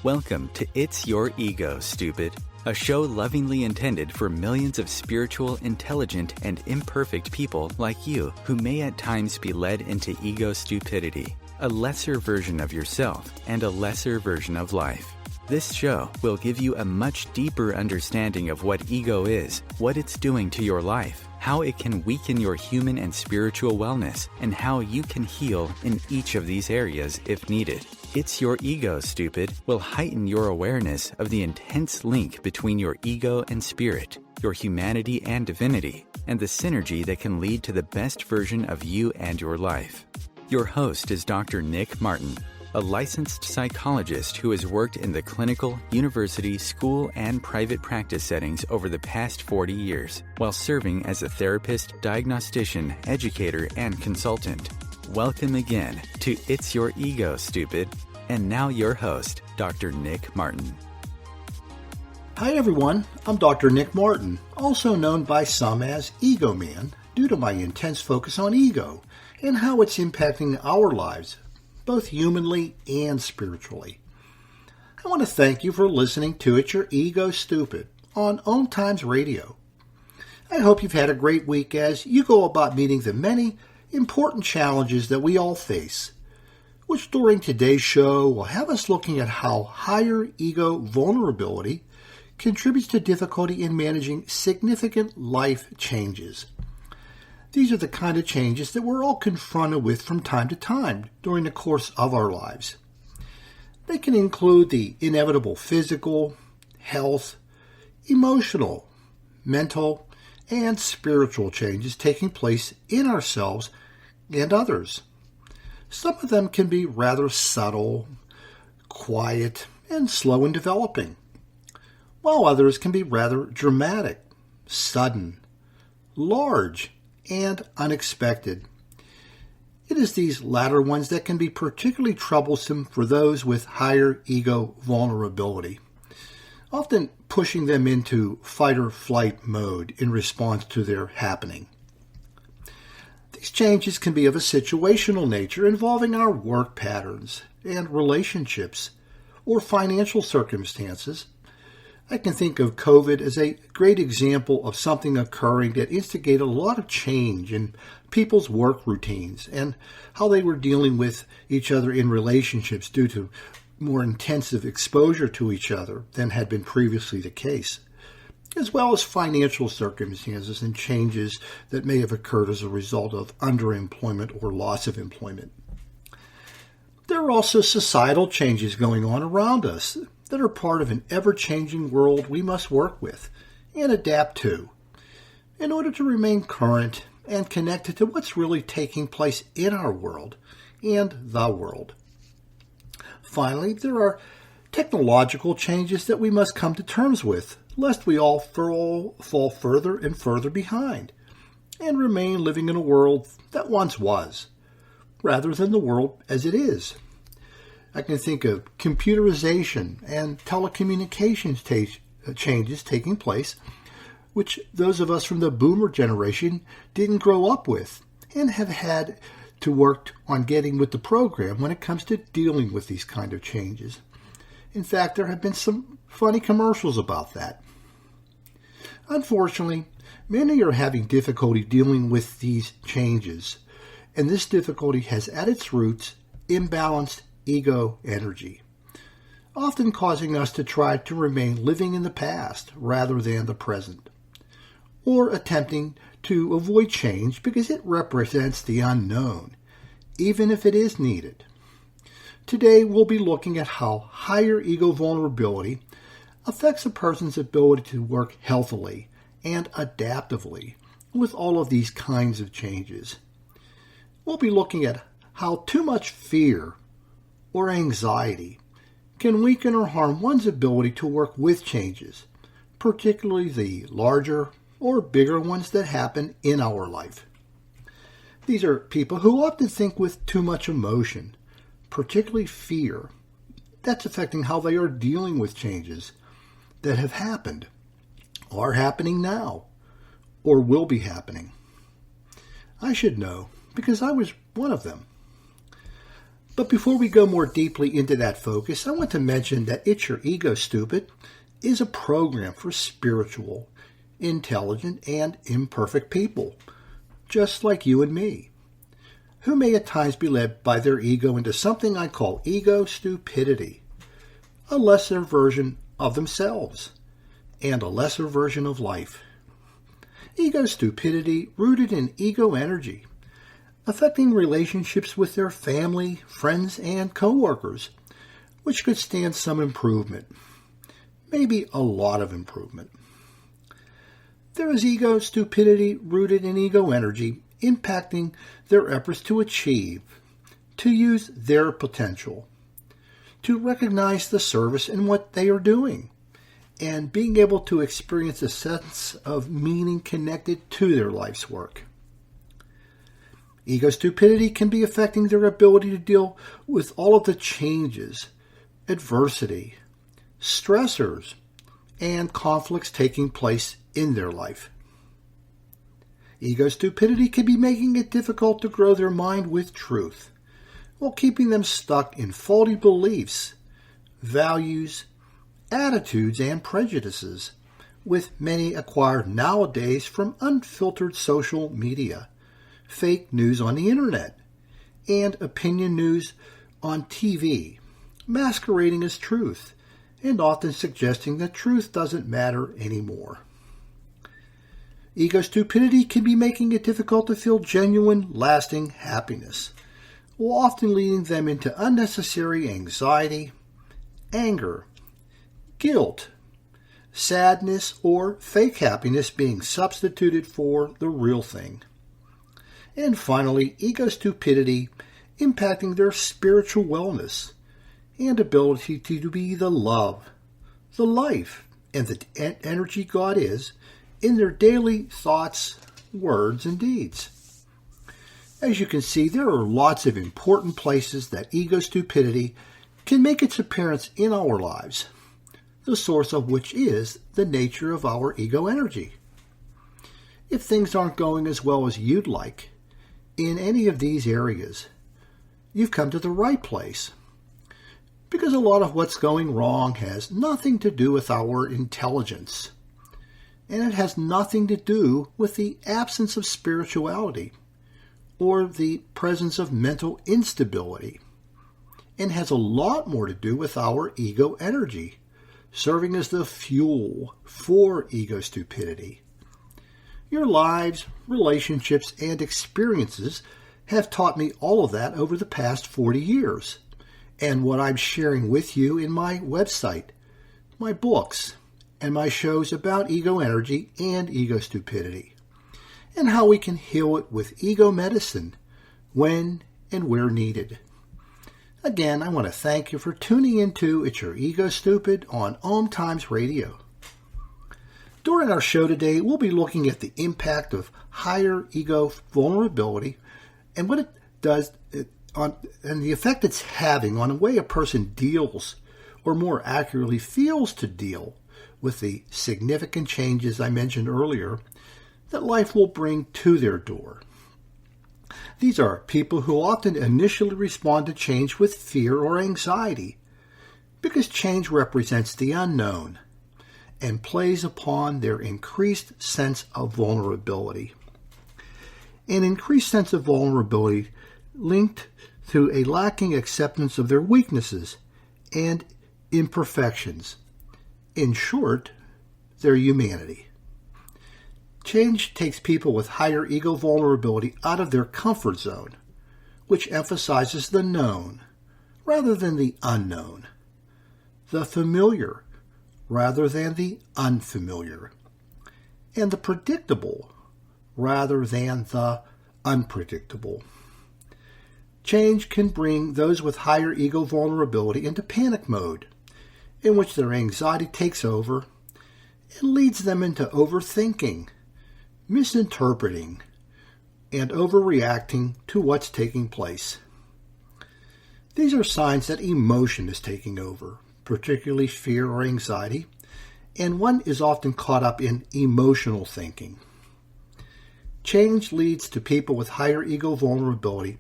Welcome to It's Your Ego, Stupid, a show lovingly intended for millions of spiritual, intelligent, and imperfect people like you who may at times be led into ego stupidity, a lesser version of yourself and a lesser version of life. This show will give you a much deeper understanding of what ego is, what it's doing to your life, how it can weaken your human and spiritual wellness, and how you can heal in each of these areas if needed. It's Your Ego, Stupid will heighten your awareness of the intense link between your ego and spirit, your humanity and divinity, and the synergy that can lead to the best version of you and your life. Your host is Dr. Nick Martin, a licensed psychologist who has worked in the clinical, university, school, and private practice settings over the past 40 years, while serving as a therapist, diagnostician, educator, and consultant. Welcome again to It's Your Ego, Stupid. And now your host, Dr. Nick Martin. Hi everyone, I'm Dr. Nick Martin, also known by some as Ego Man, due to my intense focus on ego and how it's impacting our lives, both humanly and spiritually. I want to thank you for listening to It's Your Ego, Stupid on OMTimes Radio. I hope you've had a great week as you go about meeting the many important challenges that we all face, which during today's show will have us looking at how higher ego vulnerability contributes to difficulty in managing significant life changes. These are the kind of changes that we're all confronted with from time to time during the course of our lives. They can include the inevitable physical, health, emotional, mental, and spiritual changes taking place in ourselves and others. Some of them can be rather subtle, quiet, and slow in developing, while others can be rather dramatic, sudden, large, and unexpected. It is these latter ones that can be particularly troublesome for those with higher ego vulnerability, often pushing them into fight or flight mode in response to their happening. These changes can be of a situational nature involving our work patterns and relationships or financial circumstances. I can think of COVID as a great example of something occurring that instigated a lot of change in people's work routines and how they were dealing with each other in relationships due to more intensive exposure to each other than had been previously the case, as well as financial circumstances and changes that may have occurred as a result of underemployment or loss of employment. There are also societal changes going on around us that are part of an ever-changing world we must work with and adapt to in order to remain current and connected to what's really taking place in our world and the world. Finally, there are technological changes that we must come to terms with, lest we all fall further and further behind and remain living in a world that once was, rather than the world as it is. I can think of computerization and telecommunications changes taking place, which those of us from the boomer generation didn't grow up with and have had to work on getting with the program when it comes to dealing with these kind of changes. In fact, there have been some funny commercials about that. Unfortunately, many are having difficulty dealing with these changes, and this difficulty has at its roots imbalanced ego energy, often causing us to try to remain living in the past rather than the present, or attempting to avoid change because it represents the unknown, even if it is needed. Today, we'll be looking at how higher ego vulnerability affects a person's ability to work healthily and adaptively with all of these kinds of changes. We'll be looking at how too much fear or anxiety can weaken or harm one's ability to work with changes, particularly the larger or bigger ones that happen in our life. These are people who often think with too much emotion, particularly fear, that's affecting how they are dealing with changes that have happened, are happening now, or will be happening. I should know because I was one of them. But before we go more deeply into that focus, I want to mention that It's Your Ego, Stupid is a program for spiritual, intelligent, and imperfect people, just like you and me, who may at times be led by their ego into something I call ego stupidity, a lesser version of themselves, and a lesser version of life. Ego stupidity rooted in ego energy, affecting relationships with their family, friends, and coworkers, which could stand some improvement, maybe a lot of improvement. There is ego stupidity rooted in ego energy, impacting their efforts to achieve, to use their potential, to recognize the service in what they are doing, and being able to experience a sense of meaning connected to their life's work. Ego stupidity can be affecting their ability to deal with all of the changes, adversity, stressors, and conflicts taking place in their life. Ego stupidity can be making it difficult to grow their mind with truth, while keeping them stuck in faulty beliefs, values, attitudes, and prejudices, with many acquired nowadays from unfiltered social media, fake news on the internet, and opinion news on TV, masquerading as truth, and often suggesting that truth doesn't matter anymore. Ego stupidity can be making it difficult to feel genuine, lasting happiness, while often leading them into unnecessary anxiety, anger, guilt, sadness, or fake happiness being substituted for the real thing. And finally, ego stupidity impacting their spiritual wellness and ability to be the love, the life, and the energy God is in their daily thoughts, words, and deeds. As you can see, there are lots of important places that ego stupidity can make its appearance in our lives, the source of which is the nature of our ego energy. If things aren't going as well as you'd like in any of these areas, you've come to the right place, because a lot of what's going wrong has nothing to do with our intelligence, and it has nothing to do with the absence of spirituality or the presence of mental instability, and has a lot more to do with our ego energy, serving as the fuel for ego stupidity. Your lives, relationships, and experiences have taught me all of that over the past 40 years, and what I'm sharing with you in my website, my books, and my shows about ego energy and ego stupidity, and how we can heal it with ego medicine when and where needed. Again, I want to thank you for tuning into It's Your Ego, Stupid on OMTimes Radio. During our show today, we'll be looking at the impact of higher ego vulnerability and what it does and the effect it's having on the way a person deals, or more accurately feels to deal, with the significant changes I mentioned earlier that life will bring to their door. These are people who often initially respond to change with fear or anxiety, because change represents the unknown and plays upon their increased sense of vulnerability. An increased sense of vulnerability linked to a lacking acceptance of their weaknesses and imperfections. In short, their humanity. Change takes people with higher ego vulnerability out of their comfort zone, which emphasizes the known rather than the unknown, the familiar rather than the unfamiliar, and the predictable rather than the unpredictable. Change can bring those with higher ego vulnerability into panic mode, in which their anxiety takes over and leads them into overthinking, misinterpreting, and overreacting to what's taking place. These are signs that emotion is taking over, particularly fear or anxiety, and one is often caught up in emotional thinking. Change leads to people with higher ego vulnerability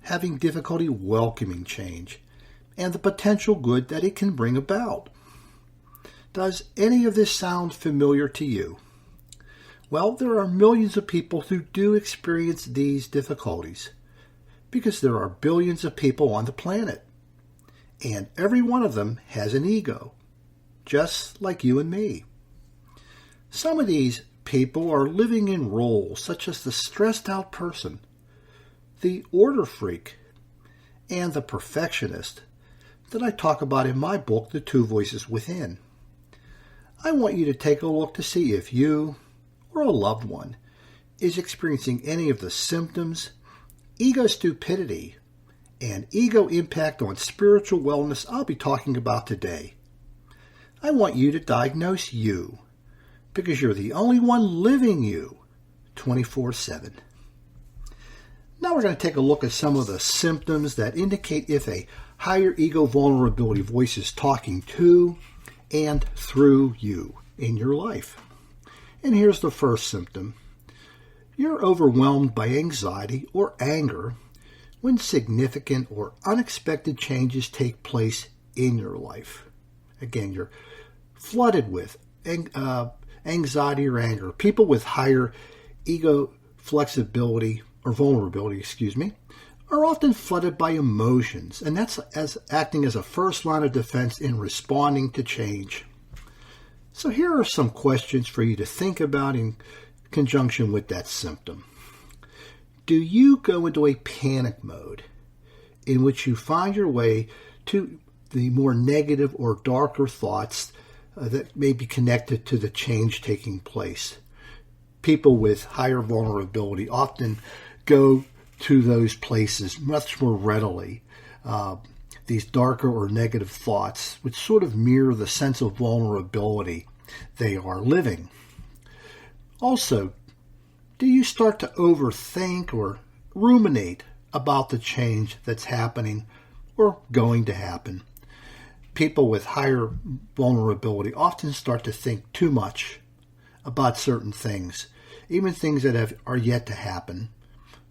having difficulty welcoming change, and the potential good that it can bring about. Does any of this sound familiar to you? Well, there are millions of people who do experience these difficulties because there are billions of people on the planet, and every one of them has an ego, just like you and me. Some of these people are living in roles such as the stressed out person, the order freak, and the perfectionist that I talk about in my book, The Two Voices Within. I want you to take a look to see if you or a loved one is experiencing any of the symptoms, ego stupidity, and ego impact on spiritual wellness I'll be talking about today. I want you to diagnose you because you're the only one living you 24/7. Now we're going to take a look at some of the symptoms that indicate if a higher ego vulnerability voice is talking to and through you in your life. And here's the first symptom. You're overwhelmed by anxiety or anger when significant or unexpected changes take place in your life. Again, you're flooded with anxiety or anger. People with higher ego flexibility or vulnerability, are often flooded by emotions, and that's acting as a first line of defense in responding to change. So here are some questions for you to think about in conjunction with that symptom. Do you go into a panic mode in which you find your way to the more negative or darker thoughts that may be connected to the change taking place? People with higher vulnerability often go to those places much more readily. These darker or negative thoughts, which sort of mirror the sense of vulnerability they are living. Also, do you start to overthink or ruminate about the change that's happening or going to happen? People with higher vulnerability often start to think too much about certain things, even things that are yet to happen,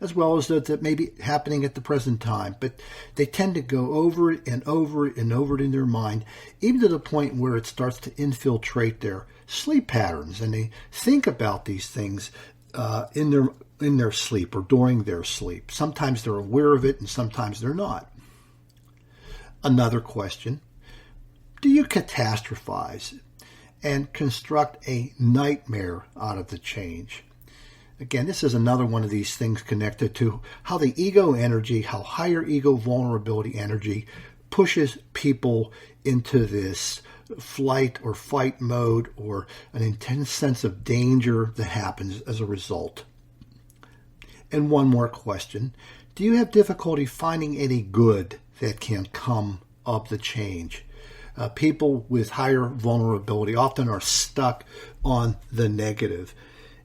as well as that may be happening at the present time. But they tend to go over it and over it and over it in their mind, even to the point where it starts to infiltrate their sleep patterns, and they think about these things in their sleep or during their sleep. Sometimes they're aware of it and sometimes they're not. Another question, do you catastrophize and construct a nightmare out of the change? Again, this is another one of these things connected to how the ego energy, how higher ego vulnerability energy pushes people into this flight or fight mode or an intense sense of danger that happens as a result. And one more question. Do you have difficulty finding any good that can come of the change? People with higher vulnerability often are stuck on the negative.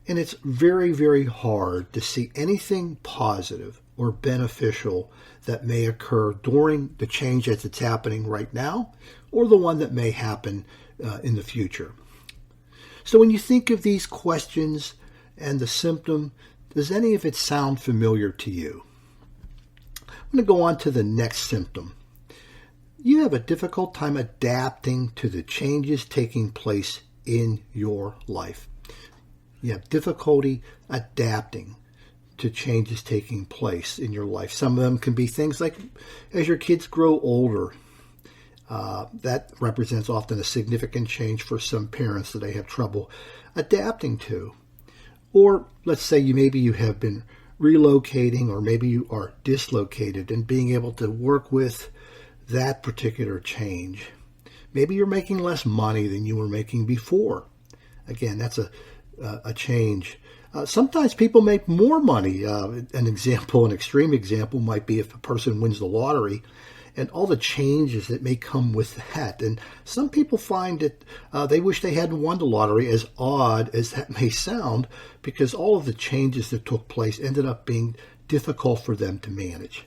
And it's very, very hard to see anything positive or beneficial that may occur during the change as it's happening right now or the one that may happen in the future. So when you think of these questions and the symptom, does any of it sound familiar to you? I'm going to go on to the next symptom. You have a difficult time adapting to the changes taking place in your life. You have difficulty adapting to changes taking place in your life. Some of them can be things like as your kids grow older. That represents often a significant change for some parents that they have trouble adapting to. Or let's say maybe you have been relocating, or maybe you are dislocated, and being able to work with that particular change. Maybe you're making less money than you were making before. Again, that's a change. Sometimes people make more money. An extreme example might be if a person wins the lottery and all the changes that may come with that. And some people find that they wish they hadn't won the lottery, as odd as that may sound, because all of the changes that took place ended up being difficult for them to manage.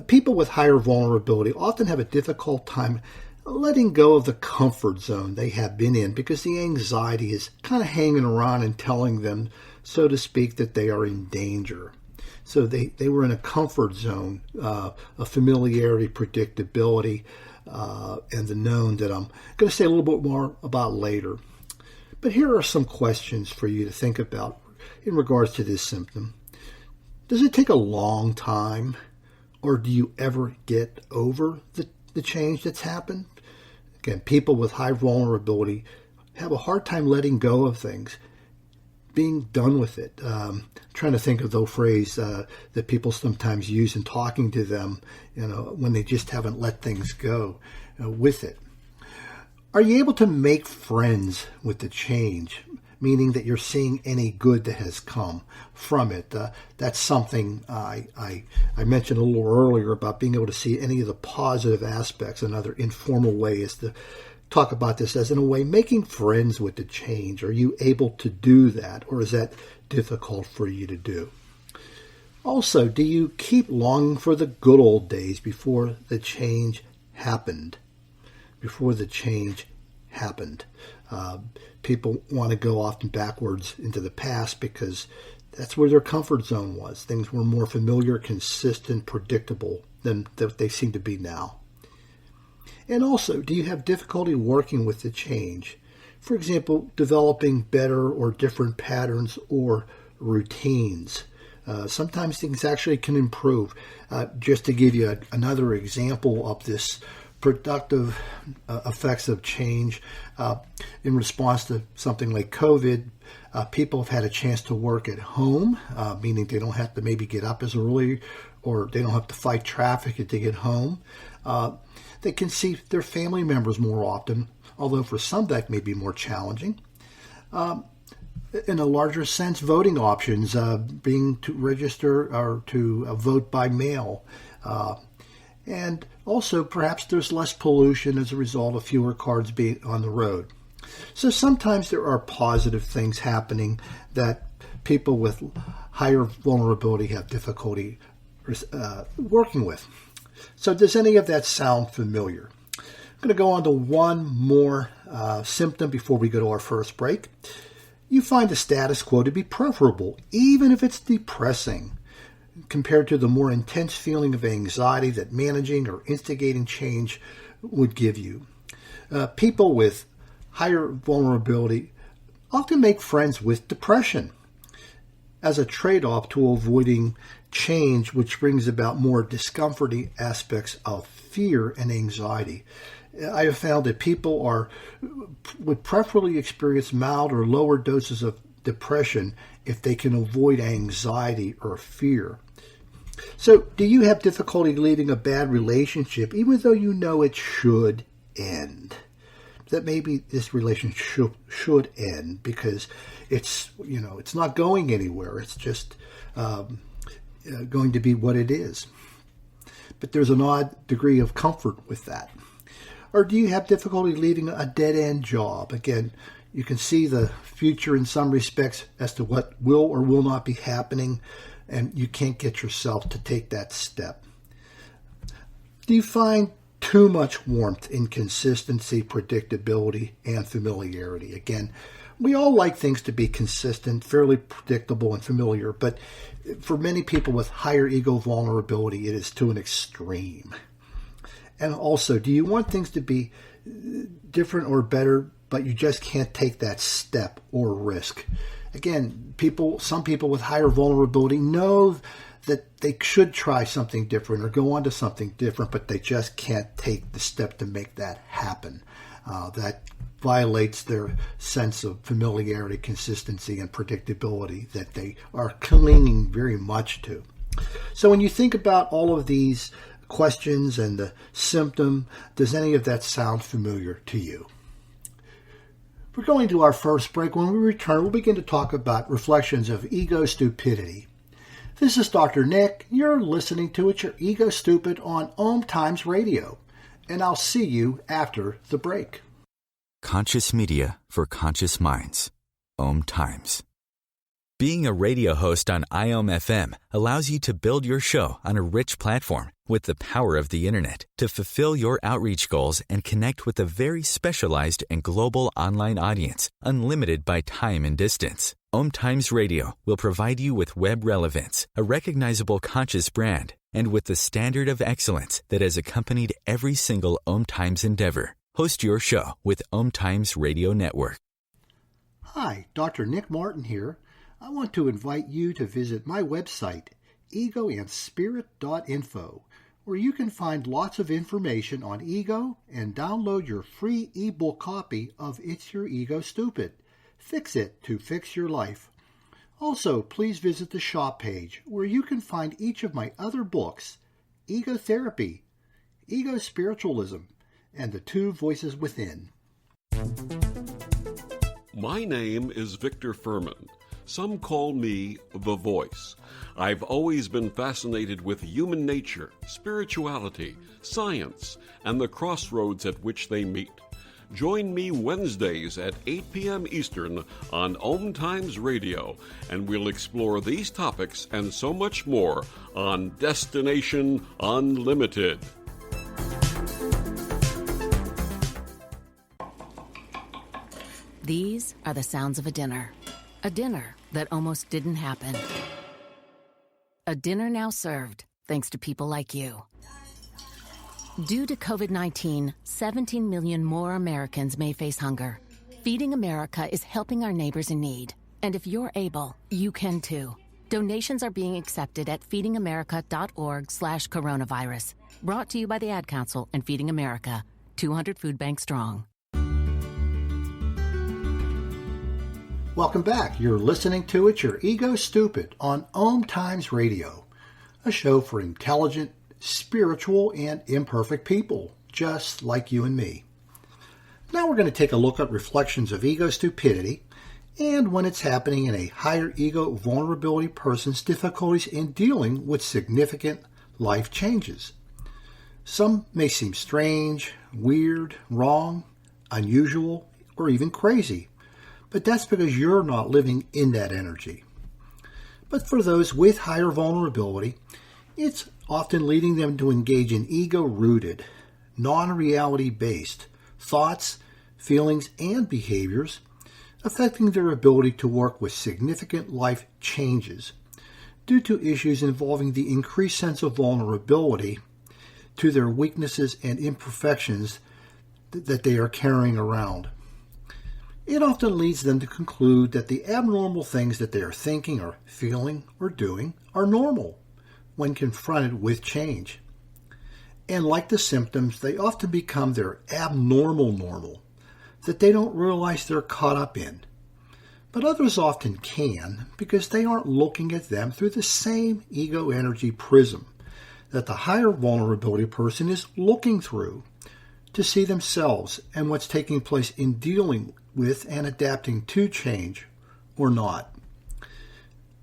People with higher vulnerability often have a difficult time letting go of the comfort zone they have been in because the anxiety is kind of hanging around and telling them, so to speak, that they are in danger. So they were in a comfort zone, of familiarity, predictability, and the known that I'm going to say a little bit more about later. But here are some questions for you to think about in regards to this symptom. Does it take a long time, or do you ever get over the change that's happened? Again, people with high vulnerability have a hard time letting go of things, being done with it. Trying to think of the phrase that people sometimes use in talking to them, when they just haven't let things go with it. Are you able to make friends with the change, meaning that you're seeing any good that has come from it? That's something I mentioned a little earlier about being able to see any of the positive aspects. Another informal way is to talk about this as, in a way, making friends with the change. Are you able to do that, or is that difficult for you to do? Also, do you keep longing for the good old days before the change happened? People want to go often backwards into the past because that's where their comfort zone was. Things were more familiar, consistent, predictable than they seem to be now. And also, do you have difficulty working with the change? For example, developing better or different patterns or routines. Sometimes things actually can improve. Just to give you another example of this productive effects of change, in response to something like COVID, people have had a chance to work at home, meaning they don't have to maybe get up as early, or they don't have to fight traffic to get home. They can see their family members more often, although for some that may be more challenging. In a larger sense, voting options, being to register or to vote by mail. And also, perhaps there's less pollution as a result of fewer cars being on the road. So sometimes there are positive things happening that people with higher vulnerability have difficulty working with. So does any of that sound familiar? I'm going to go on to one more symptom before we go to our first break. You find the status quo to be preferable, even if it's depressing, compared to the more intense feeling of anxiety that managing or instigating change would give you. People with higher vulnerability often make friends with depression as a trade-off to avoiding change, which brings about more discomforting aspects of fear and anxiety. I have found that people would preferably experience mild or lower doses of depression if they can avoid anxiety or fear. So, do you have difficulty leaving a bad relationship even though you know it should end? That maybe this relationship should end because it's not going anywhere. It's just going to be what it is. But there's an odd degree of comfort with that. Or do you have difficulty leaving a dead-end job? Again, you can see the future in some respects as to what will or will not be happening, and you can't get yourself to take that step. Do you find too much warmth, inconsistency, predictability, and familiarity? Again, we all like things to be consistent, fairly predictable, and familiar, but for many people with higher ego vulnerability, it is to an extreme. And also, do you want things to be different or better, but you just can't take that step or risk? Again, some people with higher vulnerability know that they should try something different or go on to something different, but they just can't take the step to make that happen. That violates their sense of familiarity, consistency, and predictability that they are clinging very much to. So when you think about all of these questions and the symptom, does any of that sound familiar to you? We're going to our first break. When we return, we'll begin to talk about reflections of ego stupidity. This is Dr. Nick. You're listening to It's Your Ego Stupid on OMTimes Radio, and I'll see you after the break. Conscious media for conscious minds. OMTimes. Being a radio host on IOM-FM allows you to build your show on a rich platform with the power of the Internet to fulfill your outreach goals and connect with a very specialized and global online audience, unlimited by time and distance. OMTimes Radio will provide you with web relevance, a recognizable conscious brand, and with the standard of excellence that has accompanied every single OMTimes endeavor. Host your show with OMTimes Radio Network. Hi, Dr. Nick Martin here. I want to invite you to visit my website, egoandspirit.info, where you can find lots of information on ego and download your free ebook copy of It's Your Ego Stupid. Fix it to fix your life. Also, please visit the shop page where you can find each of my other books, Ego Therapy, Ego Spiritualism, and The Two Voices Within. My name is Victor Furman. Some call me The Voice. I've always been fascinated with human nature, spirituality, science, and the crossroads at which they meet. Join me Wednesdays at 8 p.m. Eastern on OMTimes Radio, and we'll explore these topics and so much more on Destination Unlimited. These are the sounds of a dinner that almost didn't happen. A dinner now served, thanks to people like you. Due to COVID-19, 17 million more Americans may face hunger. Feeding America is helping our neighbors in need. And if you're able, you can too. Donations are being accepted at feedingamerica.org/coronavirus. Brought to you by the Ad Council and Feeding America, 200 food banks strong. Welcome back. You're listening to It's Your Ego Stupid on OMTimes Radio, a show for intelligent, spiritual, and imperfect people, just like you and me. Now we're going to take a look at reflections of ego stupidity and when it's happening in a higher ego vulnerability person's difficulties in dealing with significant life changes. Some may seem strange, weird, wrong, unusual, or even crazy. But that's because you're not living in that energy. But for those with higher vulnerability, it's often leading them to engage in ego-rooted, non-reality-based thoughts, feelings, and behaviors, affecting their ability to work with significant life changes due to issues involving the increased sense of vulnerability to their weaknesses and imperfections that they are carrying around. It often leads them to conclude that the abnormal things that they are thinking or feeling or doing are normal when confronted with change. And like the symptoms, they often become their abnormal normal that they don't realize they're caught up in. But others often can because they aren't looking at them through the same ego energy prism that the higher vulnerability person is looking through to see themselves and what's taking place in dealing with and adapting to change or not.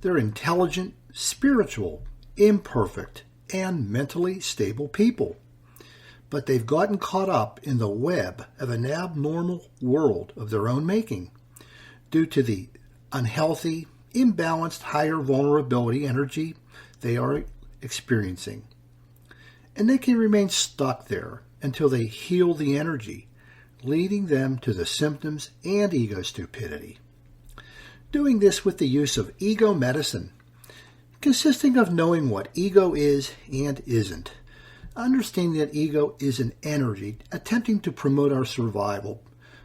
They're intelligent, spiritual, imperfect, and mentally stable people. But they've gotten caught up in the web of an abnormal world of their own making due to the unhealthy, imbalanced higher vulnerability energy they are experiencing. And they can remain stuck there until they heal the energy, leading them to the symptoms and ego stupidity. Doing this with the use of ego medicine, consisting of knowing what ego is and isn't, understanding that ego is an energy attempting to promote our survival,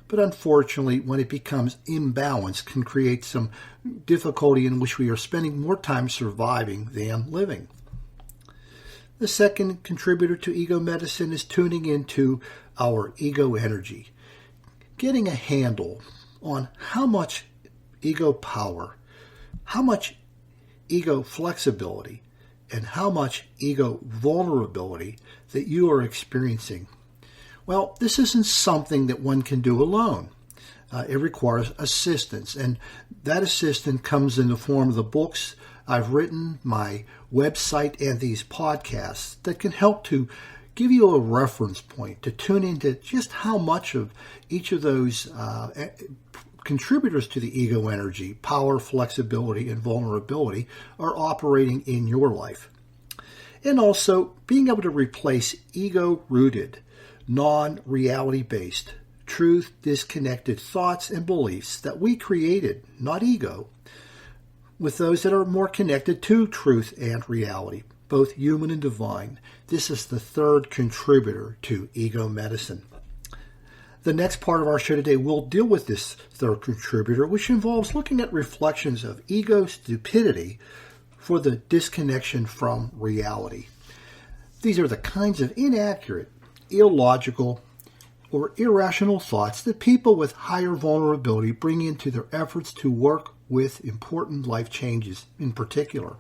but unfortunately when it becomes imbalanced can create some difficulty in which we are spending more time surviving than living. The second contributor to ego medicine is tuning into our ego energy, getting a handle on how much ego power, how much ego flexibility, and how much ego vulnerability that you are experiencing. Well, this isn't something that one can do alone. It requires assistance, and that assistance comes in the form of the books I've written, my website, and these podcasts that can help to give you a reference point to tune into just how much of each of those contributors to the ego energy, power, flexibility, and vulnerability are operating in your life. And also being able to replace ego-rooted, non-reality-based, truth disconnected thoughts and beliefs that we created, not ego, with those that are more connected to truth and reality, both human and divine. This is the third contributor to ego medicine. The next part of our show today will deal with this third contributor, which involves looking at reflections of ego stupidity for the disconnection from reality. These are the kinds of inaccurate, illogical, or irrational thoughts that people with higher vulnerability bring into their efforts to work with important life changes in particular.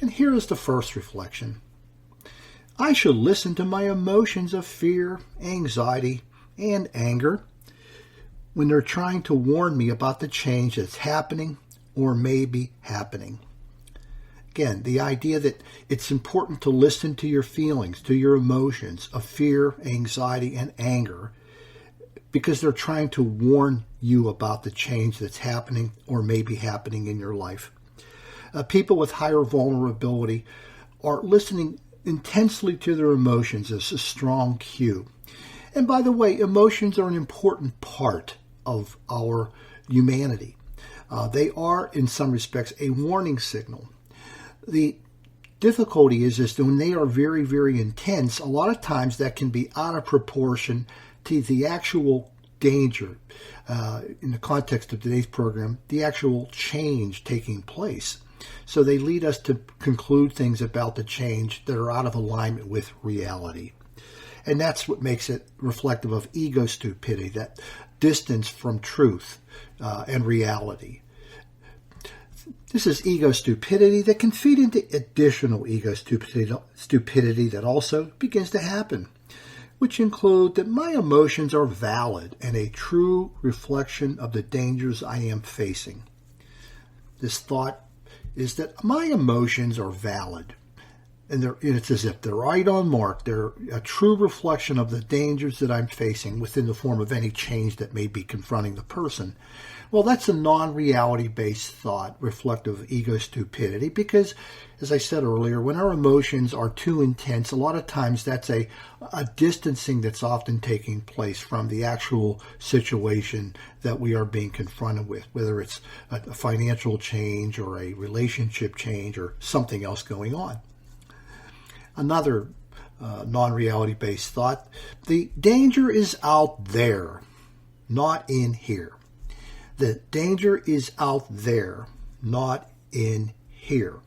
And here is the first reflection. I should listen to my emotions of fear, anxiety, and anger when they're trying to warn me about the change that's happening or may be happening. Again, the idea that it's important to listen to your feelings, to your emotions of fear, anxiety, and anger because they're trying to warn you about the change that's happening or may be happening in your life. People with higher vulnerability are listening intensely to their emotions as a strong cue. And by the way, emotions are an important part of our humanity. They are, in some respects, a warning signal. The difficulty is that when they are very, very intense, a lot of times that can be out of proportion to the actual danger. In the context of today's program, the actual change taking place. So they lead us to conclude things about the change that are out of alignment with reality. And that's what makes it reflective of ego stupidity, that distance from truth and reality. This is ego stupidity that can feed into additional ego stupidity that also begins to happen, which include that my emotions are valid and a true reflection of the dangers I am facing. This thought is that my emotions are valid. And it's as if they're right on mark. They're a true reflection of the dangers that I'm facing within the form of any change that may be confronting the person. Well, that's a non-reality-based thought reflective of ego stupidity because, as I said earlier, when our emotions are too intense, a lot of times that's a distancing that's often taking place from the actual situation that we are being confronted with, whether it's a financial change or a relationship change or something else going on. Another non-reality-based thought, the danger is out there, not in here. The danger is out there, not in here.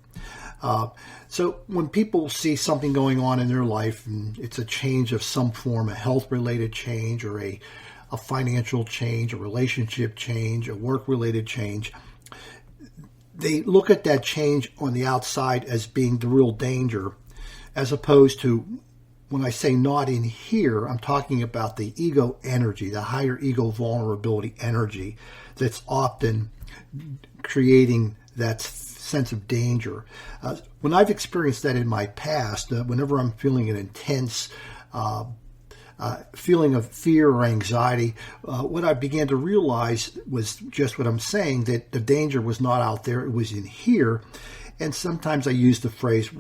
So when people see something going on in their life, and it's a change of some form, a health-related change or a financial change, a relationship change, a work-related change, they look at that change on the outside as being the real danger, as opposed to, when I say not in here, I'm talking about the ego energy, the higher ego vulnerability energy that's often creating that sense of danger. When I've experienced that in my past, whenever I'm feeling an intense feeling of fear or anxiety, what I began to realize was just what I'm saying, that the danger was not out there, it was in here. And sometimes I use the phrase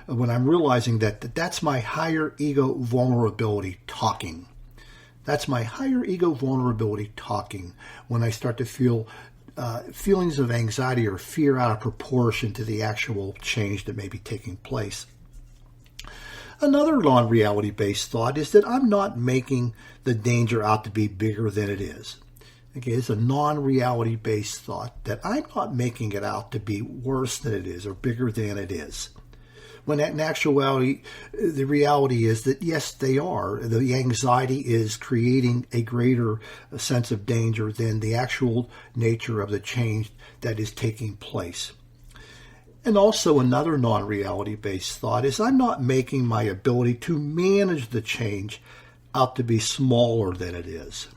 when I'm realizing that that's my higher ego vulnerability talking. That's my higher ego vulnerability talking when I start to feel feelings of anxiety or fear out of proportion to the actual change that may be taking place. Another non-reality-based thought is that I'm not making the danger out to be bigger than it is. Okay, it's a non-reality-based thought that I'm not making it out to be worse than it is or bigger than it is. When in actuality, the reality is that, yes, they are. The anxiety is creating a greater sense of danger than the actual nature of the change that is taking place. And also another non-reality-based thought is I'm not making my ability to manage the change out to be smaller than it is.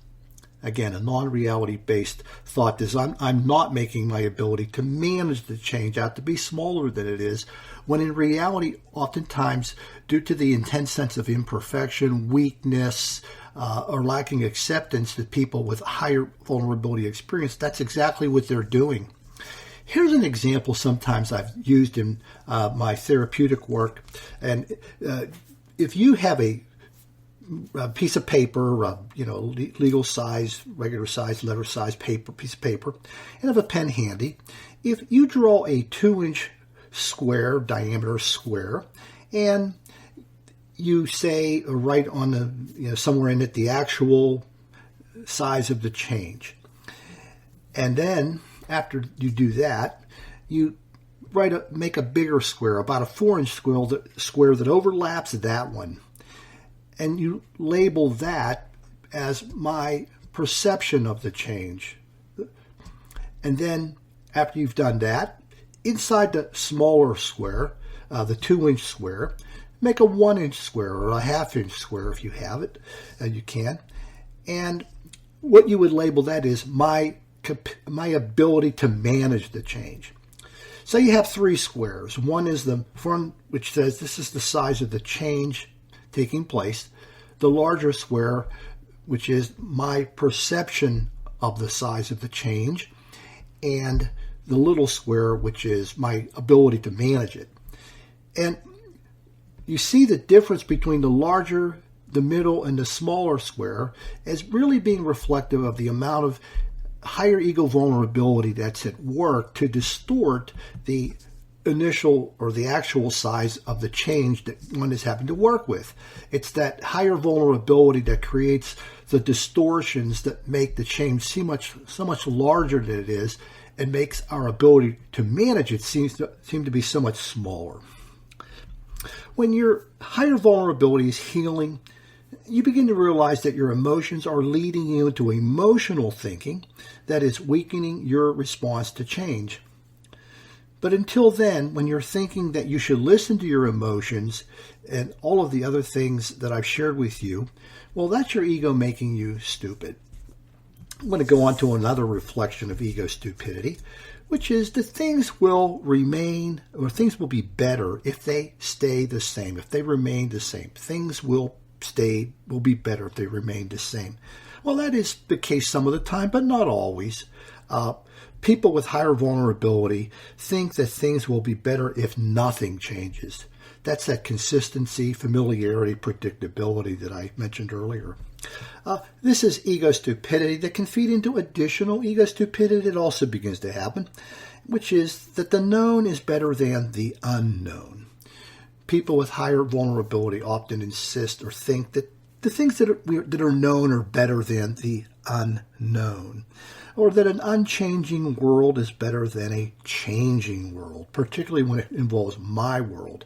Again, a non-reality-based thought is I'm not making my ability to manage the change out to be smaller than it is, when in reality, oftentimes, due to the intense sense of imperfection, weakness, or lacking acceptance that people with higher vulnerability experience, that's exactly what they're doing. Here's an example sometimes I've used in my therapeutic work. And if you have a a piece of paper, legal size, regular size, letter size paper, piece of paper, and have a pen handy. If you draw a 2-inch square, diameter square, and you say right on the, somewhere in it, the actual size of the change. And then after you do that, you make a bigger square, about a 4-inch square that overlaps that one. And you label that as my perception of the change. And then after you've done that, inside the smaller square, the 2-inch square, make a 1-inch square or a 1/2-inch square if you have it, you can. And what you would label that is my ability to manage the change. So you have 3 squares. One is the front, which says this is the size of the change taking place. The larger square, which is my perception of the size of the change. And the little square, which is my ability to manage it. And you see the difference between the larger, the middle, and the smaller square as really being reflective of the amount of higher ego vulnerability that's at work to distort the initial or the actual size of the change that one is having to work with. It's that higher vulnerability that creates the distortions that make the change seem so much larger than it is, and makes our ability to manage it seem to be so much smaller. When your higher vulnerability is healing, you begin to realize that your emotions are leading you into emotional thinking that is weakening your response to change. But until then, when you're thinking that you should listen to your emotions and all of the other things that I've shared with you, well, that's your ego making you stupid. I'm going to go on to another reflection of ego stupidity, which is that things will remain, or things will be better if they stay the same, if they remain the same. Things will be better if they remain the same. Well, that is the case some of the time, but not always. People with higher vulnerability think that things will be better if nothing changes. That's that consistency, familiarity, predictability that I mentioned earlier. This is ego stupidity that can feed into additional ego stupidity that also begins to happen, which is that the known is better than the unknown. People with higher vulnerability often insist or think that the things that are known are better than the unknown, or that an unchanging world is better than a changing world, particularly when it involves my world.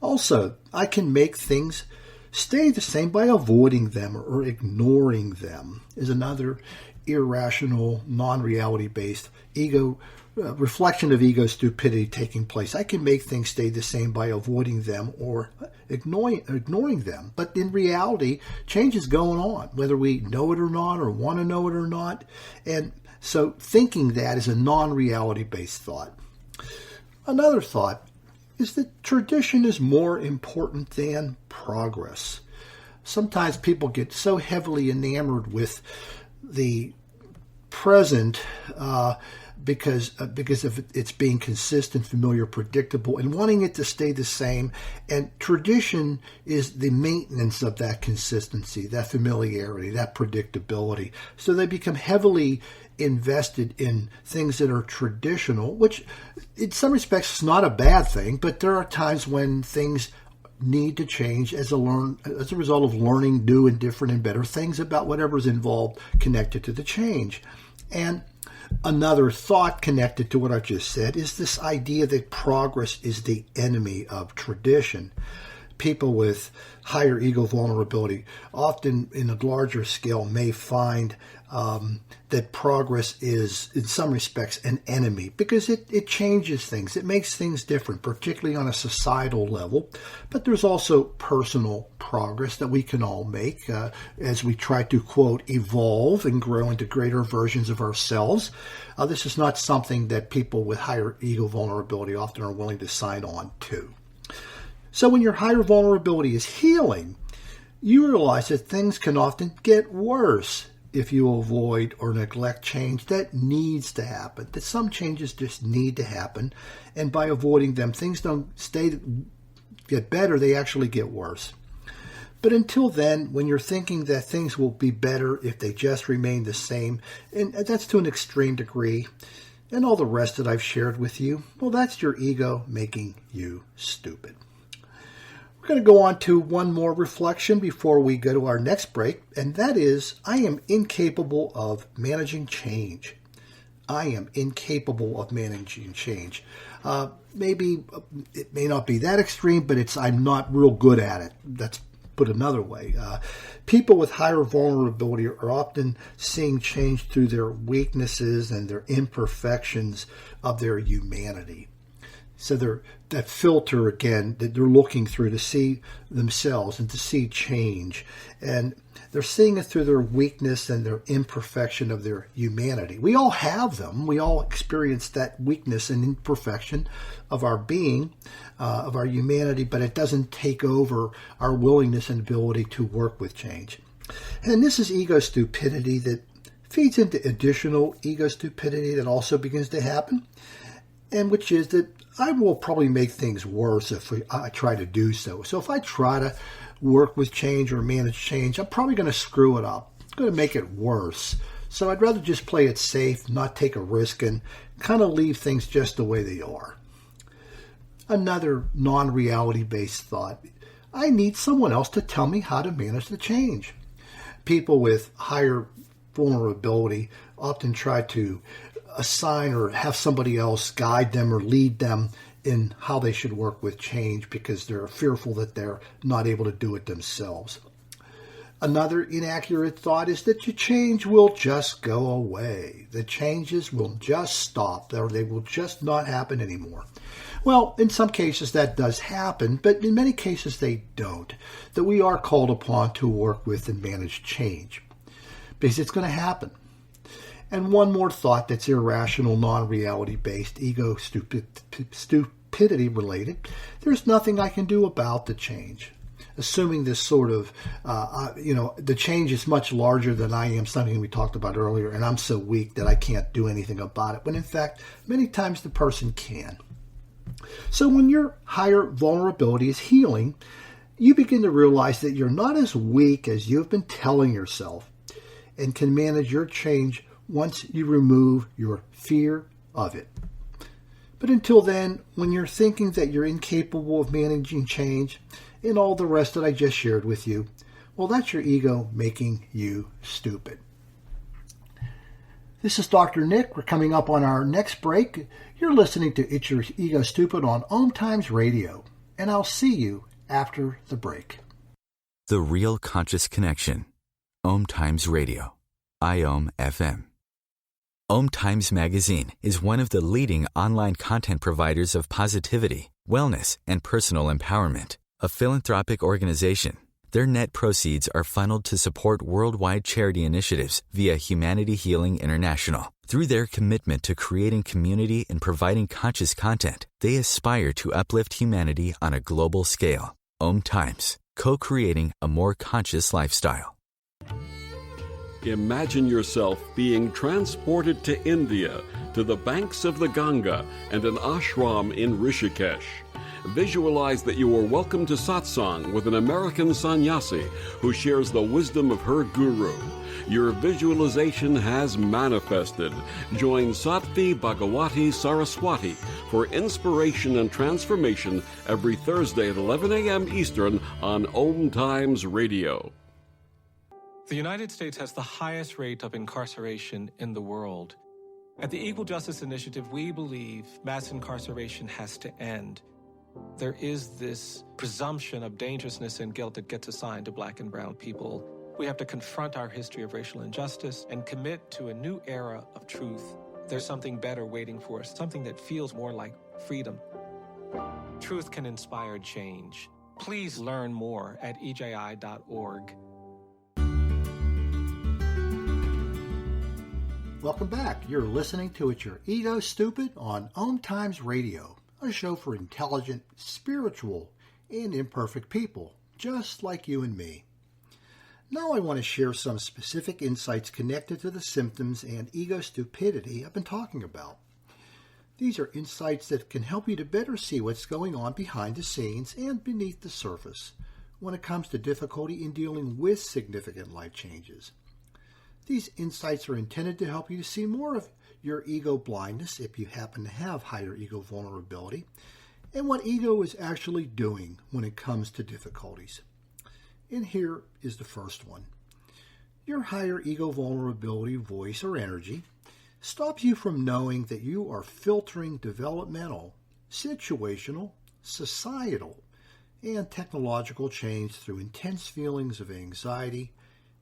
Also, I can make things stay the same by avoiding them or ignoring them, is another irrational, non-reality-based ego reflection of ego stupidity taking place. I can make things stay the same by avoiding them or ignoring them. But in reality, change is going on, whether we know it or not or want to know it or not. And so thinking that is a non-reality based thought. Another thought is that tradition is more important than progress. Sometimes people get so heavily enamored with the present because of its being consistent, familiar, predictable, and wanting it to stay the same. And tradition is the maintenance of that consistency, that familiarity, that predictability. So they become heavily invested in things that are traditional, which in some respects is not a bad thing, but there are times when things need to change as a result of learning new and different and better things about whatever's involved connected to the change. And another thought connected to what I just said is this idea that progress is the enemy of tradition. People with higher ego vulnerability often in a larger scale may find that progress is, in some respects, an enemy because it changes things. It makes things different, particularly on a societal level. But there's also personal progress that we can all make as we try to, quote, evolve and grow into greater versions of ourselves. This is not something that people with higher ego vulnerability often are willing to sign on to. So when your higher vulnerability is healing, you realize that things can often get worse if you avoid or neglect change that needs to happen, that some changes just need to happen, and by avoiding them, things don't get better, they actually get worse. But until then, when you're thinking that things will be better if they just remain the same, and that's to an extreme degree, and all the rest that I've shared with you, well, that's your ego making you stupid. We're going to go on to one more reflection before we go to our next break, and that is, I am incapable of managing change. I am incapable of managing change. Maybe it may not be that extreme, but I'm not real good at it. That's put another way. People with higher vulnerability are often seeing change through their weaknesses and their imperfections of their humanity. So that filter, again, that they're looking through to see themselves and to see change. And they're seeing it through their weakness and their imperfection of their humanity. We all have them. We all experience that weakness and imperfection of our being, of our humanity, but it doesn't take over our willingness and ability to work with change. And this is ego stupidity that feeds into additional ego stupidity that also begins to happen, and which is that I will probably make things worse if I try to do so. So if I try to work with change or manage change, I'm probably going to screw it up. I'm going to make it worse. So I'd rather just play it safe, not take a risk, and kind of leave things just the way they are. Another non-reality based thought. I need someone else to tell me how to manage the change. People with higher vulnerability often try to assign or have somebody else guide them or lead them in how they should work with change because they're fearful that they're not able to do it themselves. Another inaccurate thought is that your change will just go away. The changes will just stop, or they will just not happen anymore. Well, in some cases that does happen, but in many cases they don't. That we are called upon to work with and manage change because it's going to happen. And one more thought that's irrational, non-reality based, ego stupidity related. There's nothing I can do about the change. Assuming this sort of, the change is much larger than I am, something we talked about earlier, and I'm so weak that I can't do anything about it. When in fact, many times the person can. So when your higher vulnerability is healing, you begin to realize that you're not as weak as you've been telling yourself and can manage your change once you remove your fear of it. But until then, when you're thinking that you're incapable of managing change and all the rest that I just shared with you, well, that's your ego making you stupid. This is Dr. Nick. We're coming up on our next break. You're listening to It's Your Ego Stupid on OMTimes Radio, and I'll see you after the break. The Real Conscious Connection. OMTimes Radio. IOM FM. OMTimes Magazine is one of the leading online content providers of positivity, wellness, and personal empowerment. A philanthropic organization, their net proceeds are funneled to support worldwide charity initiatives via Humanity Healing International. Through their commitment to creating community and providing conscious content, they aspire to uplift humanity on a global scale. OMTimes, co-creating a more conscious lifestyle. Imagine yourself being transported to India, to the banks of the Ganga and an ashram in Rishikesh. Visualize that you are welcome to satsang with an American sannyasi who shares the wisdom of her guru. Your visualization has manifested. Join Sattvi Bhagawati Saraswati for inspiration and transformation every Thursday at 11 a.m. Eastern on OMTimes Radio. The United States has the highest rate of incarceration in the world. At the Equal Justice Initiative, we believe mass incarceration has to end. There is this presumption of dangerousness and guilt that gets assigned to Black and brown people. We have to confront our history of racial injustice and commit to a new era of truth. There's something better waiting for us, something that feels more like freedom. Truth can inspire change. Please learn more at eji.org. Welcome back. You're listening to It's Your Ego Stupid on OMTimes Radio, a show for intelligent, spiritual, and imperfect people, just like you and me. Now I want to share some specific insights connected to the symptoms and ego stupidity I've been talking about. These are insights that can help you to better see what's going on behind the scenes and beneath the surface, when it comes to difficulty in dealing with significant life changes. These insights are intended to help you to see more of your ego blindness, if you happen to have higher ego vulnerability, and what ego is actually doing when it comes to difficulties. And here is the first one. Your higher ego vulnerability voice or energy stops you from knowing that you are filtering developmental, situational, societal, and technological change through intense feelings of anxiety,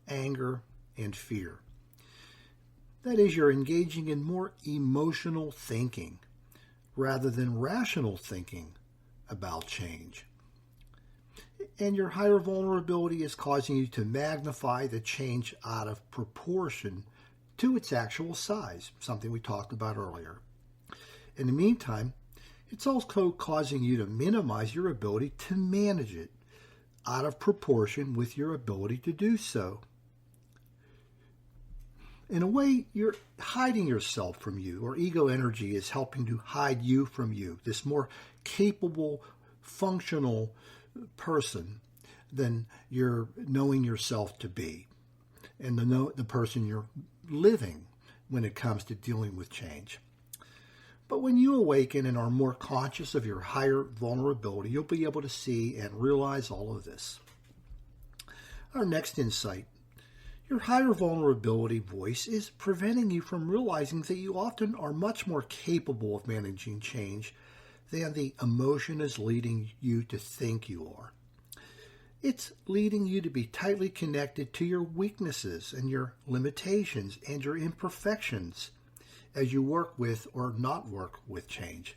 anger, and fear. That is, you're engaging in more emotional thinking rather than rational thinking about change. And your higher vulnerability is causing you to magnify the change out of proportion to its actual size, something we talked about earlier. In the meantime, it's also causing you to minimize your ability to manage it out of proportion with your ability to do so. In a way, you're hiding yourself from you, or ego energy is helping to hide you from you, this more capable, functional person than you're knowing yourself to be, and the person you're living when it comes to dealing with change. But when you awaken and are more conscious of your higher vulnerability, you'll be able to see and realize all of this. Our next insight. Your higher vulnerability voice is preventing you from realizing that you often are much more capable of managing change than the emotion is leading you to think you are. It's leading you to be tightly connected to your weaknesses and your limitations and your imperfections as you work with or not work with change.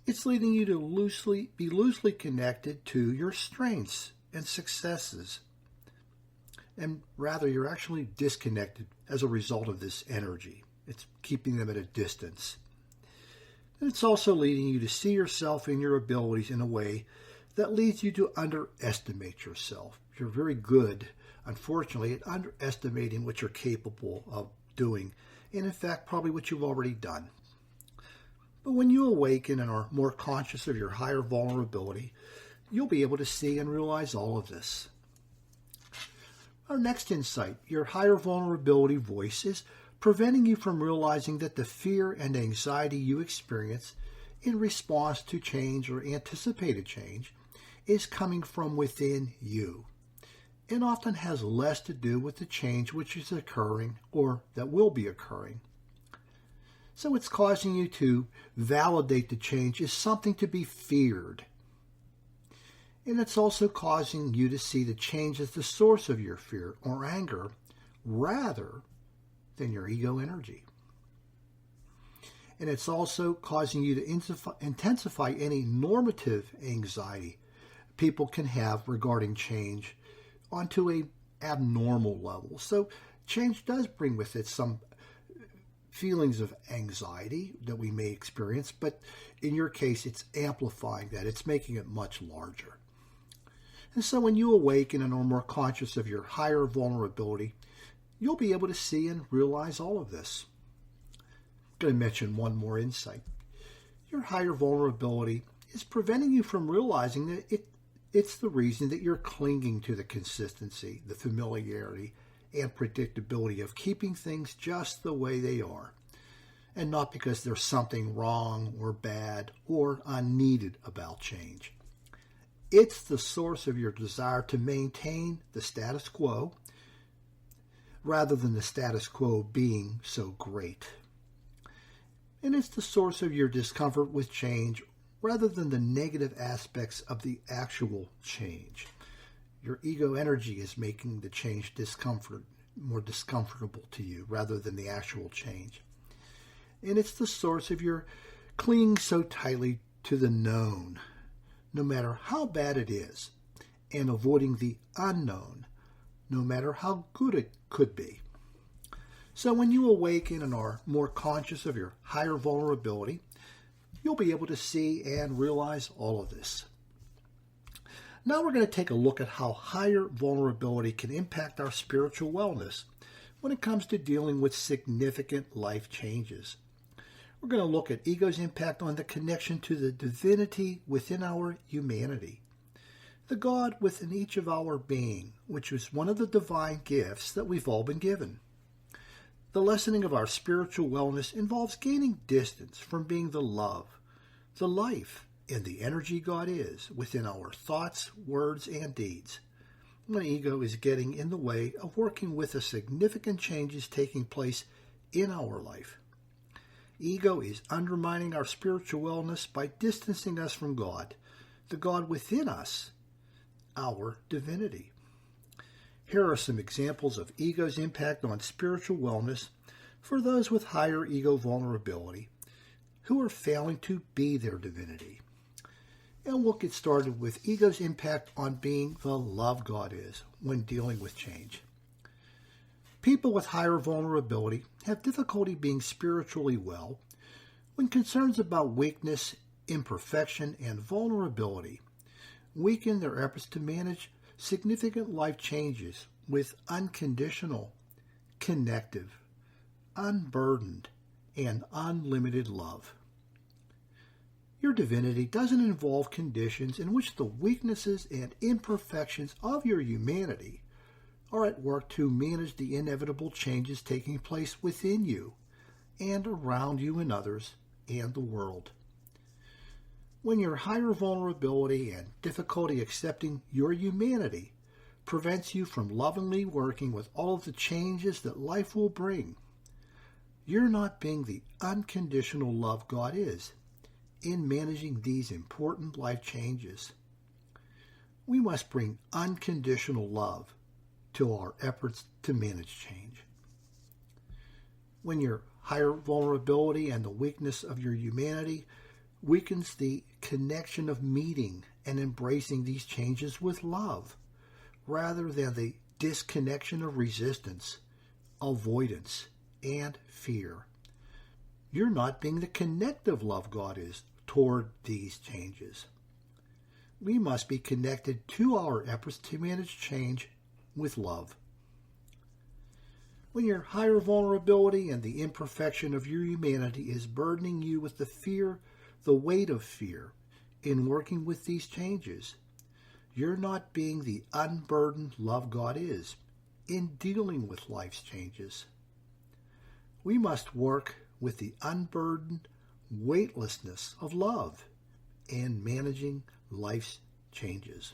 It's leading you to be loosely connected to your strengths and successes. And rather, you're actually disconnected as a result of this energy. It's keeping them at a distance. And it's also leading you to see yourself and your abilities in a way that leads you to underestimate yourself. You're very good, unfortunately, at underestimating what you're capable of doing, and in fact, probably what you've already done. But when you awaken and are more conscious of your higher vulnerability, you'll be able to see and realize all of this. Our next insight, your higher vulnerability voice is preventing you from realizing that the fear and anxiety you experience in response to change or anticipated change is coming from within you, and often has less to do with the change which is occurring or that will be occurring. So it's causing you to validate the change as something to be feared. And it's also causing you to see the change as the source of your fear or anger rather than your ego energy. And it's also causing you to intensify any normative anxiety people can have regarding change onto a abnormal level. So change does bring with it some feelings of anxiety that we may experience, but in your case, it's amplifying that. It's making it much larger. And so when you awaken and are more conscious of your higher vulnerability, you'll be able to see and realize all of this. I'm going to mention one more insight. Your higher vulnerability is preventing you from realizing that it's the reason that you're clinging to the consistency, the familiarity, and predictability of keeping things just the way they are, and not because there's something wrong or bad or unneeded about change. It's the source of your desire to maintain the status quo rather than the status quo being so great. And it's the source of your discomfort with change rather than the negative aspects of the actual change. Your ego energy is making the change more discomfortable to you rather than the actual change. And it's the source of your clinging so tightly to the known, no matter how bad it is, and avoiding the unknown, no matter how good it could be. So when you awaken and are more conscious of your higher vulnerability, you'll be able to see and realize all of this. Now we're going to take a look at how higher vulnerability can impact our spiritual wellness when it comes to dealing with significant life changes. We're going to look at ego's impact on the connection to the divinity within our humanity, the God within each of our being, which is one of the divine gifts that we've all been given. The lessening of our spiritual wellness involves gaining distance from being the love, the life, and the energy God is within our thoughts, words, and deeds. When ego is getting in the way of working with the significant changes taking place in our life. Ego is undermining our spiritual wellness by distancing us from God, the God within us, our divinity. Here are some examples of ego's impact on spiritual wellness for those with higher ego vulnerability who are failing to be their divinity. And we'll get started with ego's impact on being the love God is when dealing with change. People with higher vulnerability have difficulty being spiritually well when concerns about weakness, imperfection, and vulnerability weaken their efforts to manage significant life changes with unconditional, connective, unburdened, and unlimited love. Your divinity doesn't involve conditions in which the weaknesses and imperfections of your humanity are at work to manage the inevitable changes taking place within you and around you and others and the world. When your higher vulnerability and difficulty accepting your humanity prevents you from lovingly working with all of the changes that life will bring, you're not being the unconditional love God is in managing these important life changes. We must bring unconditional love to our efforts to manage change. When your higher vulnerability and the weakness of your humanity weakens the connection of meeting and embracing these changes with love, rather than the disconnection of resistance, avoidance, and fear, you're not being the connective love God is toward these changes. We must be connected to our efforts to manage change with love. When your higher vulnerability and the imperfection of your humanity is burdening you with the fear, the weight of fear, in working with these changes, you're not being the unburdened love God is in dealing with life's changes. We must work with the unburdened weightlessness of love in managing life's changes.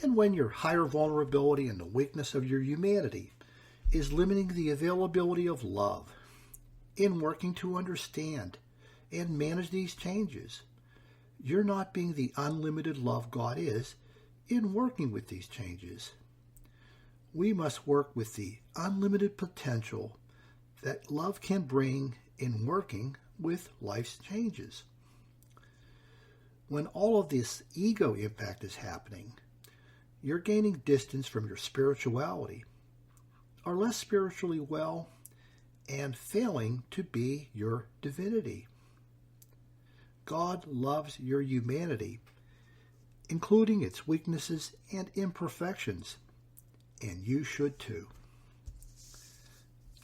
And when your higher vulnerability and the weakness of your humanity is limiting the availability of love in working to understand and manage these changes, you're not being the unlimited love God is in working with these changes. We must work with the unlimited potential that love can bring in working with life's changes. When all of this ego impact is happening, you're gaining distance from your spirituality, are less spiritually well, and failing to be your divinity. God loves your humanity, including its weaknesses and imperfections, and you should too.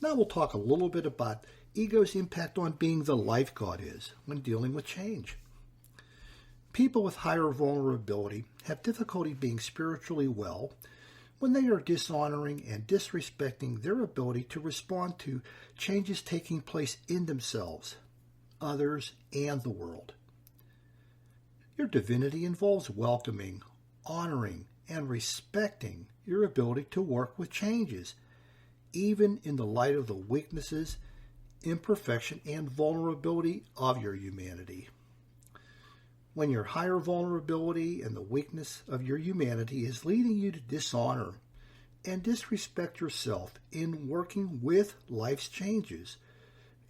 Now we'll talk a little bit about ego's impact on being the life God is when dealing with change. People with higher vulnerability have difficulty being spiritually well when they are dishonoring and disrespecting their ability to respond to changes taking place in themselves, others, and the world. Your divinity involves welcoming, honoring, and respecting your ability to work with changes, even in the light of the weaknesses, imperfection, and vulnerability of your humanity. When your higher vulnerability and the weakness of your humanity is leading you to dishonor and disrespect yourself in working with life's changes,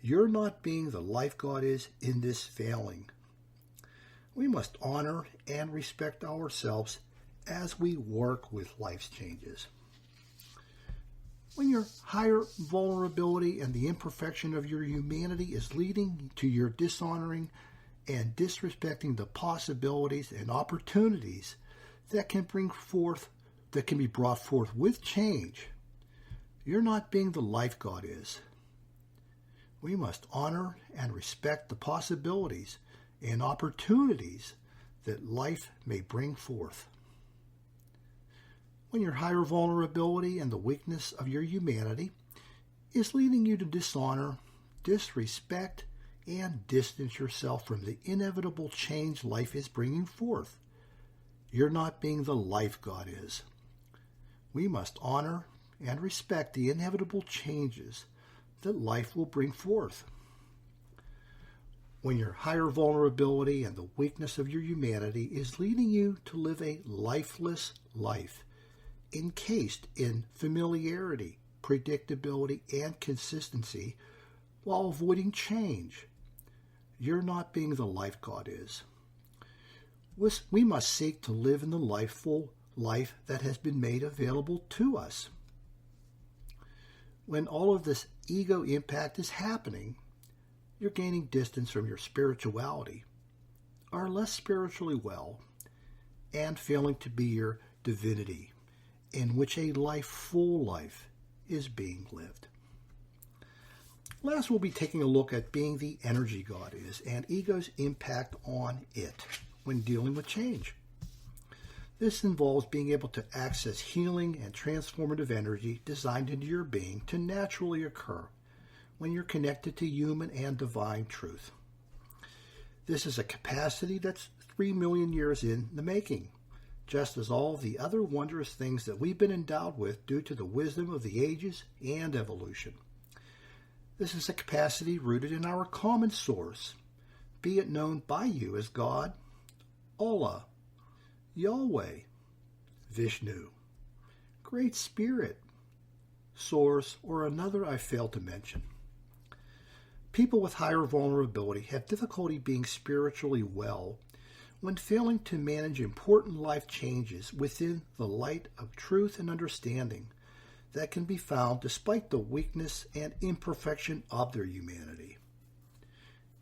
you're not being the life God is in this failing. We must honor and respect ourselves as we work with life's changes. When your higher vulnerability and the imperfection of your humanity is leading to your dishonoring and disrespecting the possibilities and opportunities that can be brought forth with change, you're not being the life God is. We must honor and respect the possibilities and opportunities that life may bring forth. When your higher vulnerability and the weakness of your humanity is leading you to dishonor, disrespect, and distance yourself from the inevitable change life is bringing forth, you're not being the life God is. We must honor and respect the inevitable changes that life will bring forth. When your higher vulnerability and the weakness of your humanity is leading you to live a lifeless life, encased in familiarity, predictability, and consistency, while avoiding change, you're not being the life God is. We must seek to live in the lifeful life that has been made available to us. When all of this ego impact is happening, you're gaining distance from your spirituality, are less spiritually well, and failing to be your divinity, in which a full life is being lived. Last, we'll be taking a look at being the energy God is and ego's impact on it when dealing with change. This involves being able to access healing and transformative energy designed into your being to naturally occur when you're connected to human and divine truth. This is a capacity that's 3 million years in the making, just as all the other wondrous things that we've been endowed with due to the wisdom of the ages and evolution. This is a capacity rooted in our common source, be it known by you as God, Allah, Yahweh, Vishnu, Great Spirit, Source, or another I failed to mention. People with higher vulnerability have difficulty being spiritually well when failing to manage important life changes within the light of truth and understanding that can be found despite the weakness and imperfection of their humanity.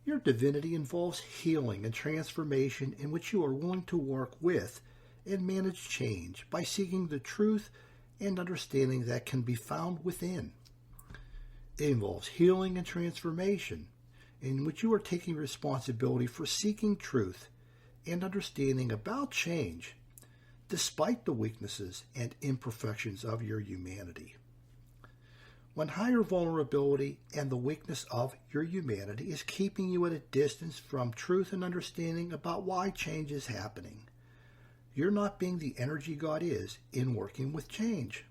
Your divinity involves healing and transformation in which you are willing to work with and manage change by seeking the truth and understanding that can be found within. It involves healing and transformation in which you are taking responsibility for seeking truth and understanding about change despite the weaknesses and imperfections of your humanity. When higher vulnerability and the weakness of your humanity is keeping you at a distance from truth and understanding about why change is happening, you're not being the energy God is in working with change.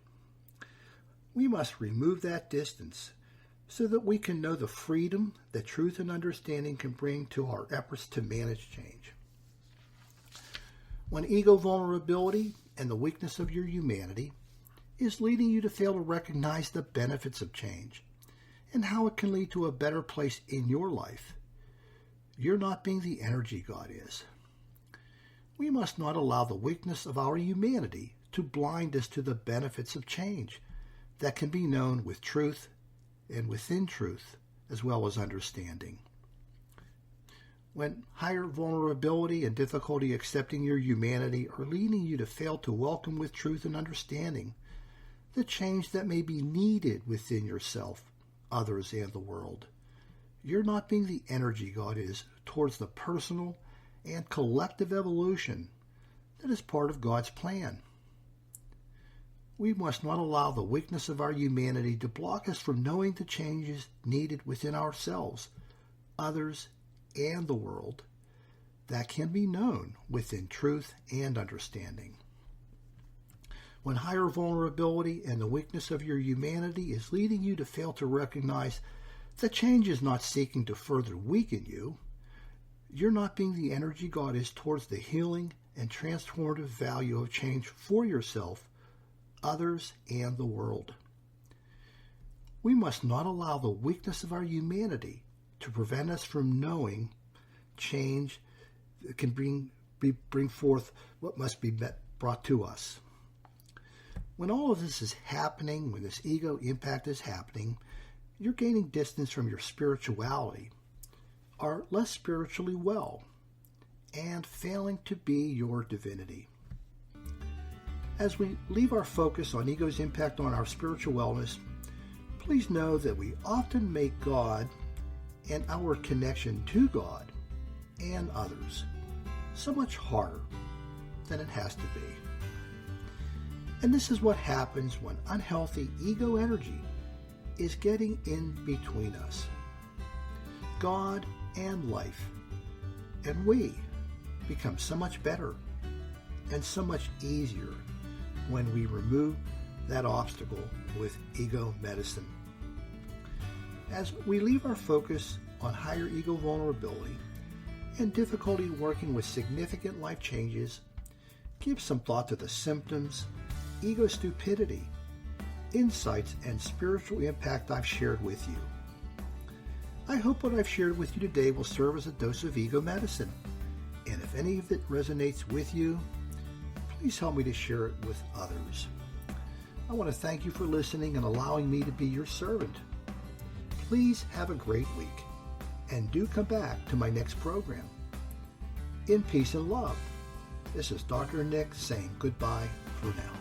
We must remove that distance so that we can know the freedom that truth and understanding can bring to our efforts to manage change. When ego vulnerability and the weakness of your humanity is leading you to fail to recognize the benefits of change and how it can lead to a better place in your life, you're not being the energy God is. We must not allow the weakness of our humanity to blind us to the benefits of change that can be known with truth and within truth as well as understanding. When higher vulnerability and difficulty accepting your humanity are leading you to fail to welcome with truth and understanding the change that may be needed within yourself, others, and the world, you're not being the energy God is towards the personal and collective evolution that is part of God's plan. We must not allow the weakness of our humanity to block us from knowing the changes needed within ourselves, others, and the world that can be known within truth and understanding. When higher vulnerability and the weakness of your humanity is leading you to fail to recognize that change is not seeking to further weaken you, you're not being the energy God is towards the healing and transformative value of change for yourself, others, and the world. We must not allow the weakness of our humanity to prevent us from knowing change that can bring forth what must be brought to us. When all of this is happening, when this ego impact is happening, you're gaining distance from your spirituality, are less spiritually well, and failing to be your divinity. As we leave our focus on ego's impact on our spiritual wellness, please know that we often make God and our connection to God and others so much harder than it has to be. And this is what happens when unhealthy ego energy is getting in between us, God and life, and we become so much better and so much easier when we remove that obstacle with ego medicine. As we leave our focus on higher ego vulnerability and difficulty working with significant life changes, give some thought to the symptoms, ego stupidity, insights, and spiritual impact I've shared with you. I hope what I've shared with you today will serve as a dose of ego medicine, and if any of it resonates with you, please help me to share it with others. I want to thank you for listening and allowing me to be your servant. Please have a great week, and do come back to my next program. In peace and love, this is Dr. Nick saying goodbye for now.